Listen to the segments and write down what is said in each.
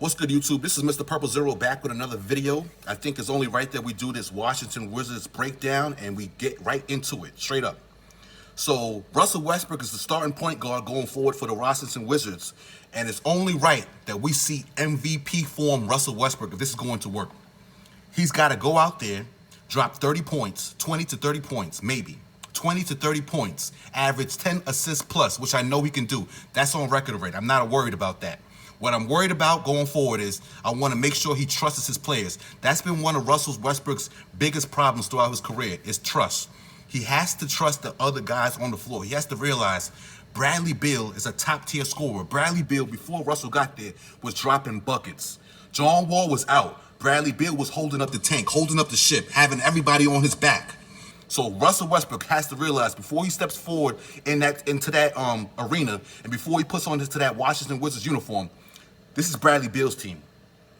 What's good, YouTube? This is Mr. Purple Zero back with another video. I think it's only right that we do this Washington Wizards breakdown and we get right into it, straight up. So, Russell Westbrook is the starting point guard going forward for the Washington Wizards, and it's only right that we see MVP form Russell Westbrook if this is going to work. He's got to go out there, drop 30 points, 20 to 30 points, maybe. 20 to 30 points, average 10 assists plus, which I know he can do. That's on record already. I'm not worried about that. What I'm worried about going forward is I want to make sure he trusts his players. That's been one of Russell Westbrook's biggest problems throughout his career is trust. He has to trust the other guys on the floor. He has to realize Bradley Beal is a top-tier scorer. Bradley Beal, before Russell got there, was dropping buckets. John Wall was out. Bradley Beal was holding up the tank, holding up the ship, having everybody on his back. So Russell Westbrook has to realize before he steps forward into that arena and before he puts on to that Washington Wizards uniform, this is Bradley Beal's team.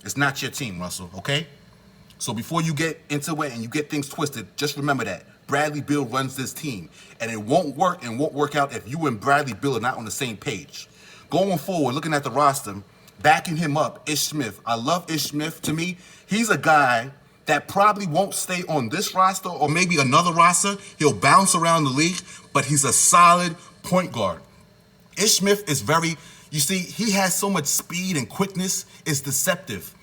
It's not your team, Russell, okay? So before you get into it and you get things twisted, just remember that. Bradley Beal runs this team. And it won't work and won't work out if you and Bradley Beal are not on the same page. Going forward, looking at the roster, backing him up, Ish Smith. I love Ish Smith. To me, he's a guy that probably won't stay on this roster or maybe another roster. He'll bounce around the league, but he's a solid point guard. Ish Smith is very, you see, he has so much speed and quickness, it's deceptive.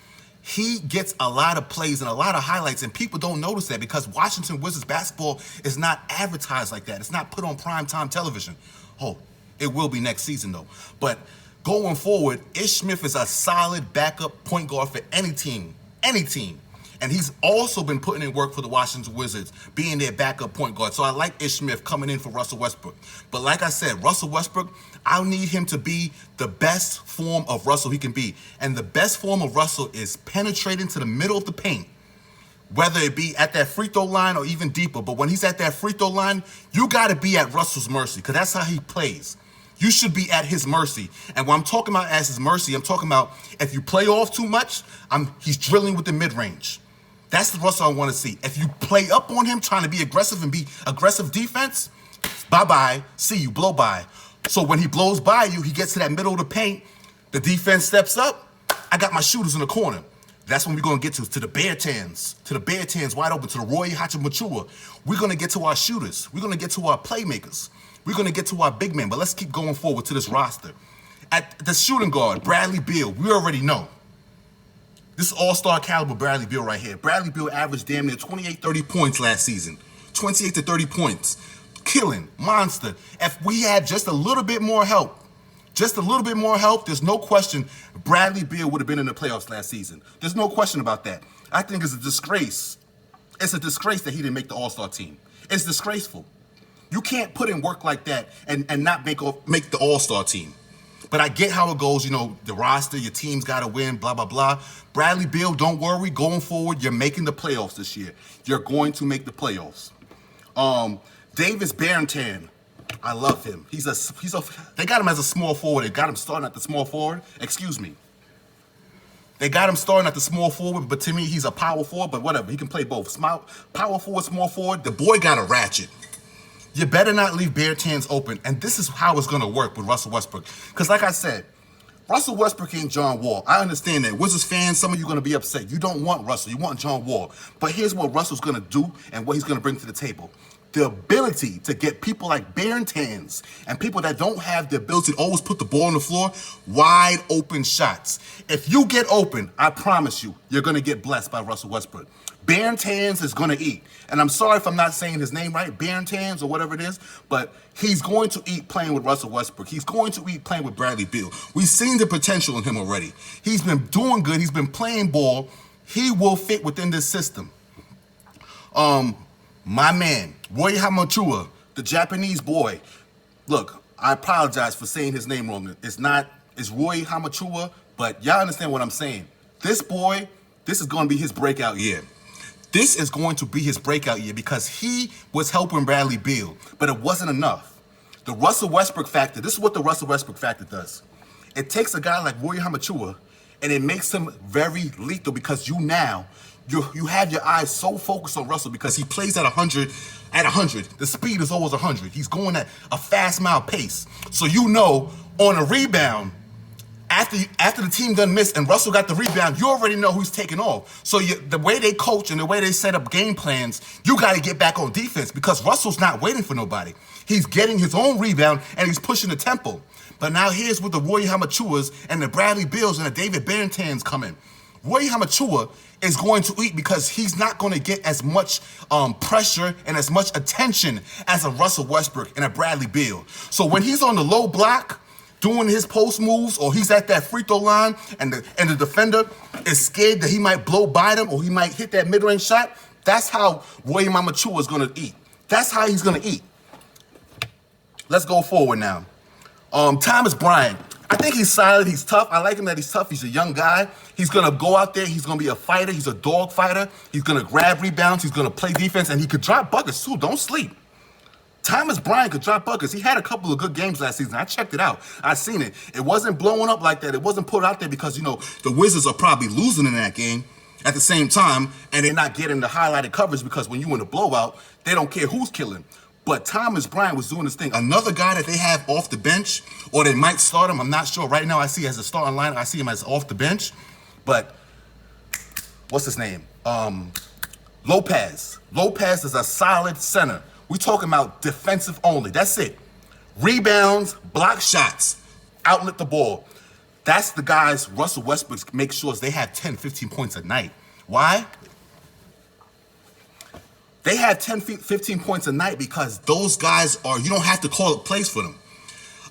He gets a lot of plays and a lot of highlights, and people don't notice that because Washington Wizards basketball is not advertised like that. It's not put on primetime television. Oh, it will be next season, though. But going forward, Ish Smith is a solid backup point guard for any team, any team. And he's also been putting in work for the Washington Wizards, being their backup point guard. So I like Ish Smith coming in for Russell Westbrook. But like I said, Russell Westbrook, I need him to be the best form of Russell he can be. And the best form of Russell is penetrating to the middle of the paint, whether it be at that free throw line or even deeper. But when he's at that free throw line, you got to be at Russell's mercy because that's how he plays. You should be at his mercy. And what I'm talking about as his mercy, I'm talking about if you play off too much, he's drilling with the mid-range. That's the Russell I want to see. If you play up on him, trying to be aggressive and be aggressive defense, bye-bye, see you, blow by. So when he blows by you, he gets to that middle of the paint, the defense steps up, I got my shooters in the corner. That's when we're going to get to the Beartans wide open, to the Roy Hachimachua. We're going to get to our shooters. We're going to get to our playmakers. We're going to get to our big men, but let's keep going forward to this roster. At the shooting guard, Bradley Beal, we already know. This is all-star caliber Bradley Beal right here. Bradley Beal averaged damn near 28, 30 points last season. 28 to 30 points. Killing, monster. If we had just a little bit more help, there's no question Bradley Beal would have been in the playoffs last season. There's no question about that. I think it's a disgrace. It's a disgrace that he didn't make the all-star team. It's disgraceful. You can't put in work like that and not make the all-star team. But I get how it goes, you know, the roster, your team's got to win, blah, blah, blah. Bradley Beal, don't worry. Going forward, you're making the playoffs this year. You're going to make the playoffs. Davis Bertans, I love him. They got him as a small forward. They got him starting at the small forward. Excuse me. They got him starting at the small forward, but to me, he's a power forward, but whatever. He can play both. Power forward, small forward. The boy got a ratchet. You better not leave Beartans open. And this is how it's going to work with Russell Westbrook. Because like I said, Russell Westbrook ain't John Wall. I understand that. Wizards fans, some of you are going to be upset. You don't want Russell. You want John Wall. But here's what Russell's going to do and what he's going to bring to the table. The ability to get people like Beartans and people that don't have the ability to always put the ball on the floor, wide open shots. If you get open, I promise you, you're going to get blessed by Russell Westbrook. Beartans is going to eat. And I'm sorry if I'm not saying his name right, Beartans or whatever it is, but he's going to eat playing with Russell Westbrook. He's going to eat playing with Bradley Beal. We've seen the potential in him already. He's been doing good. He's been playing ball. He will fit within this system. My man, Roy Hachimachua, the Japanese boy. Look, I apologize for saying his name wrong. It's Roy Hachimachua, but y'all understand what I'm saying. This boy, this is going to be his breakout year. This is going to be his breakout year because he was helping Bradley Beal, but it wasn't enough. The Russell Westbrook factor, this is what the Russell Westbrook factor does. It takes a guy like Roy Hachimachua and it makes him very lethal because you have your eyes so focused on Russell because he plays at 100. The speed is always 100. He's going at a fast mile pace. So you know on a rebound, after the team done missed and Russell got the rebound, you already know who's taking off. So the way they coach and the way they set up game plans, you got to get back on defense because Russell's not waiting for nobody. He's getting his own rebound and he's pushing the tempo. But now here's with the Roy Hamachuas and the Bradley Beals and the David Bertans coming. Roy Hamachua is going to eat because he's not going to get as much pressure and as much attention as a Russell Westbrook and a Bradley Beal. So when he's on the low block, doing his post moves, or he's at that free throw line, and the defender is scared that he might blow by them or he might hit that mid-range shot, that's how William Amachua is going to eat. That's how he's going to eat. Let's go forward now. Thomas Bryant. I think he's solid. He's tough. I like him that he's tough. He's a young guy. He's going to go out there. He's going to be a fighter. He's a dog fighter. He's going to grab rebounds. He's going to play defense, and he could drop buckets too. Don't sleep. Thomas Bryant could drop buckets. He had a couple of good games last season. I checked it out. I seen it. It wasn't blowing up like that. It wasn't put out there because, the Wizards are probably losing in that game at the same time, and they're not getting the highlighted coverage because when you in a blowout, they don't care who's killing. But Thomas Bryant was doing his thing. Another guy that they have off the bench, or they might start him, I'm not sure. Right now I see as a starting line, I see him as off the bench. But what's his name? Lopez. Lopez is a solid center. We're talking about defensive only. That's it. Rebounds, block shots, outlet the ball. That's the guys Russell Westbrook makes sure they have 10, 15 points a night. Why? They have 10, 15 points a night because those guys you don't have to call up plays for them.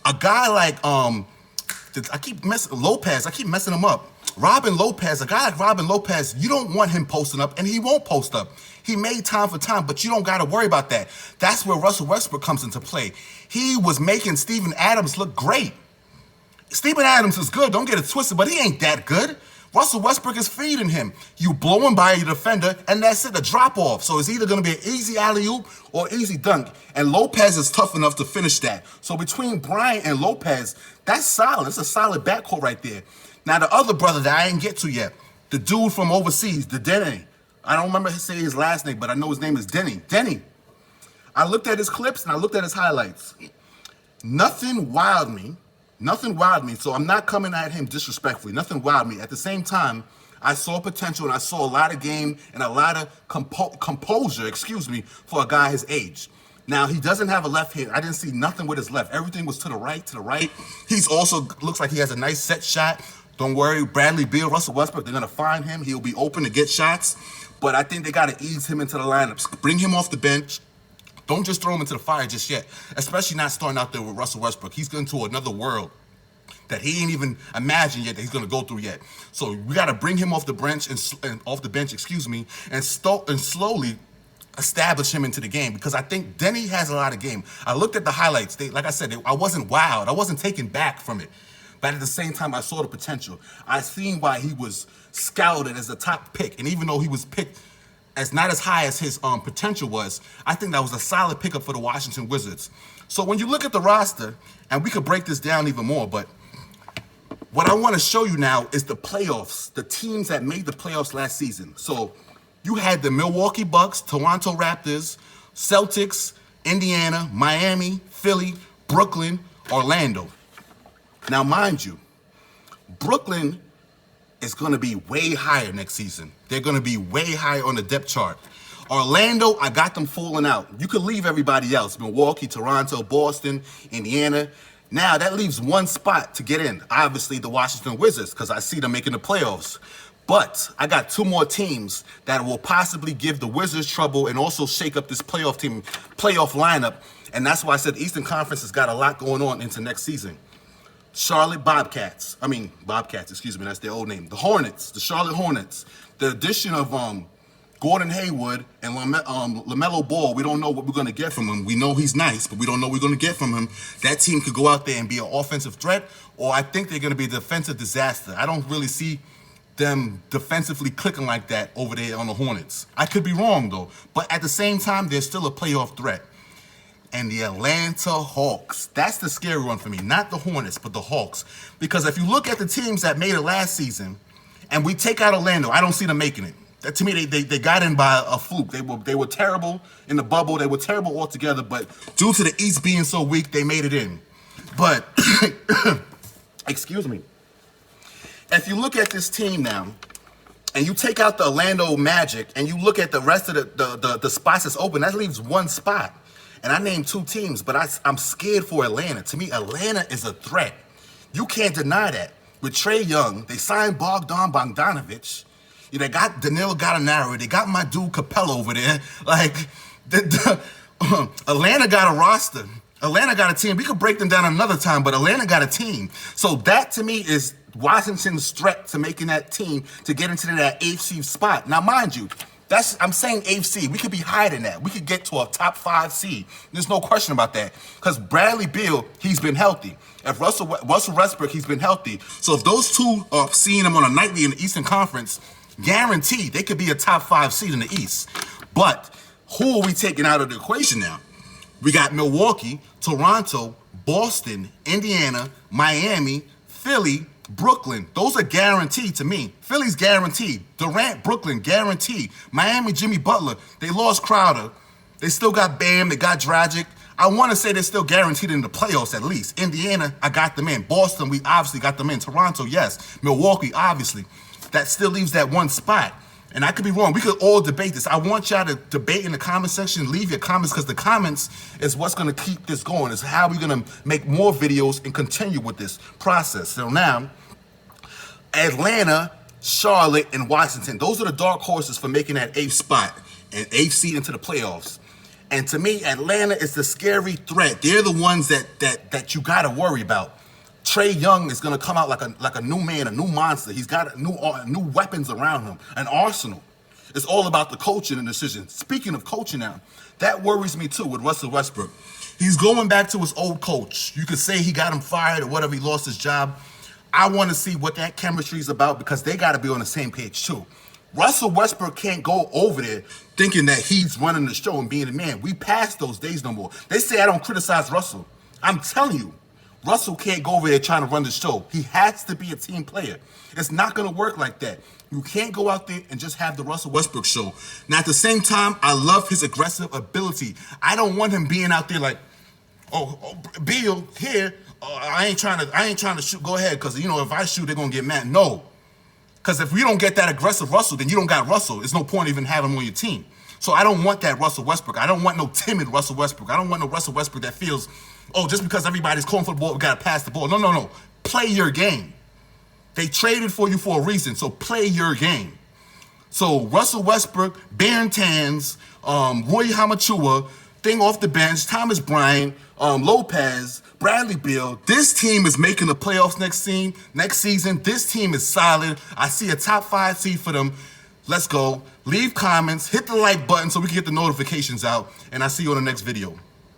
A guy like, I keep messing him up. Robin Lopez, a guy like Robin Lopez, you don't want him posting up, and he won't post up. He made time for time, but you don't got to worry about that. That's where Russell Westbrook comes into play. He was making Steven Adams look great. Steven Adams is good, don't get it twisted, but he ain't that good. Russell Westbrook is feeding him. You blow him by your defender, and that's it, a drop-off. So it's either going to be an easy alley-oop or easy dunk. And Lopez is tough enough to finish that. So between Bryant and Lopez, that's solid. It's a solid backcourt right there. Now, the other brother that I didn't get to yet, the dude from overseas, the Denny. I don't remember saying his last name, but I know his name is Denny. Denny. I looked at his clips, and I looked at his highlights. Nothing wowed me. Nothing wowed me, so I'm not coming at him disrespectfully. Nothing wowed me. At the same time, I saw potential and I saw a lot of game and a lot of composure, for a guy his age. Now, he doesn't have a left hand. I didn't see nothing with his left. Everything was to the right. He's also looks like he has a nice set shot. Don't worry, Bradley Beal, Russell Westbrook, they're going to find him. He'll be open to get shots. But I think they got to ease him into the lineups. Bring him off the bench. Don't just throw him into the fire just yet, especially not starting out there with Russell Westbrook. He's going to another world that he ain't even imagined yet that he's going to go through yet. So we got to bring him off the bench and slowly establish him into the game because I think Denny has a lot of game. I looked at the highlights. Like I said, I wasn't wowed. I wasn't taken back from it. But at the same time, I saw the potential. I seen why he was scouted as a top pick. And even though he was picked as not as high as his potential was, I think that was a solid pickup for the Washington Wizards. So when you look at the roster, and we could break this down even more, but what I want to show you now is the playoffs, the teams that made the playoffs last season. So you had the Milwaukee Bucks, Toronto Raptors, Celtics, Indiana, Miami, Philly, Brooklyn, Orlando. Now, mind you, Brooklyn is going to be way higher next season. They're going to be way higher on the depth chart. Orlando, I got them falling out. You could leave everybody else, Milwaukee, Toronto, Boston, Indiana. Now, that leaves one spot to get in. Obviously, the Washington Wizards, because I see them making the playoffs. But I got two more teams that will possibly give the Wizards trouble and also shake up this playoff lineup. And that's why I said the Eastern Conference has got a lot going on into next season. Charlotte Bobcats, that's their old name. The Hornets, the Charlotte Hornets. The addition of Gordon Hayward and LaMelo Ball, we don't know what we're going to get from him. We know he's nice, but we don't know what we're going to get from him. That team could go out there and be an offensive threat, or I think they're going to be a defensive disaster. I don't really see them defensively clicking like that over there on the Hornets. I could be wrong, though. But at the same time, they're still a playoff threat. And the Atlanta Hawks. That's the scary one for me. Not the Hornets, but the Hawks. Because if you look at the teams that made it last season, and we take out Orlando, I don't see them making it. That, to me, they got in by a fluke. They were terrible in the bubble. They were terrible altogether. But due to the East being so weak, they made it in. But, excuse me. if you look at this team now, and you take out the Orlando Magic, and you look at the rest of the spots that's open, that leaves one spot. And I named 2 teams, but I'm scared for Atlanta. To me, Atlanta is a threat. You can't deny that. With Trae Young, they signed Bogdan Bogdanovic. They got Danilo Gallinari. They got my dude Capella over there. Like, Atlanta got a roster. Atlanta got a team. We could break them down another time, but Atlanta got a team. So that, to me, is Washington's threat to making that team to get into that AFC spot. Now, mind you, I'm saying AFC. We could be higher than that. We could get to a top 5 seed. There's no question about that. Because Bradley Beal, he's been healthy. If Russell Westbrook, he's been healthy. So if those two are seeing him on a nightly in the Eastern Conference, guaranteed they could be a top 5 seed in the East. But who are we taking out of the equation now? We got Milwaukee, Toronto, Boston, Indiana, Miami, Philly, Brooklyn. Those are guaranteed to me. Philly's guaranteed. Durant, Brooklyn, guaranteed. Miami, Jimmy Butler. They lost Crowder. They still got Bam. They got Dragic. I want to say they're still guaranteed in the playoffs at least. Indiana, I got them in. Boston, we obviously got them in. Toronto, yes. Milwaukee, obviously. That still leaves that one spot. And I could be wrong. We could all debate this. I want y'all to debate in the comment section. Leave your comments, because the comments is what's going to keep this going. It's how we're going to make more videos and continue with this process. So now, Atlanta, Charlotte, and Washington. Those are the dark horses for making that 8th spot and 8th seed into the playoffs. And to me, Atlanta is the scary threat. They're the ones that you got to worry about. Trae Young is going to come out like a new man, a new monster. He's got new weapons around him, an arsenal. It's all about the coaching and decision. Speaking of coaching now, that worries me too with Russell Westbrook. He's going back to his old coach. You could say he got him fired or whatever, he lost his job. I want to see what that chemistry is about, because they got to be on the same page too. Russell Westbrook can't go over there thinking that he's running the show and being the man. We passed those days no more. They say I don't criticize Russell. I'm telling you, Russell can't go over there trying to run the show. He has to be a team player. It's not going to work like that. You can't go out there and just have the Russell Westbrook show. Now, at the same time, I love his aggressive ability. I don't want him being out there like, oh Beal, here, I ain't trying to shoot. Go ahead, because, if I shoot, they're going to get mad. No. Because if we don't get that aggressive Russell, then you don't got Russell. There's no point even having him on your team. So I don't want that Russell Westbrook. I don't want no timid Russell Westbrook. I don't want no Russell Westbrook that feels, just because everybody's calling for the ball, we got to pass the ball. No. Play your game. They traded for you for a reason, so play your game. So Russell Westbrook, Bertans, Roy Hamachua, thing off the bench, Thomas Bryant, Lopez, Bradley Beal. This team is making the playoffs next season. This team is solid. I see a top 5 seed for them. Let's go. Leave comments, hit the like button so we can get the notifications out, and I'll see you on the next video.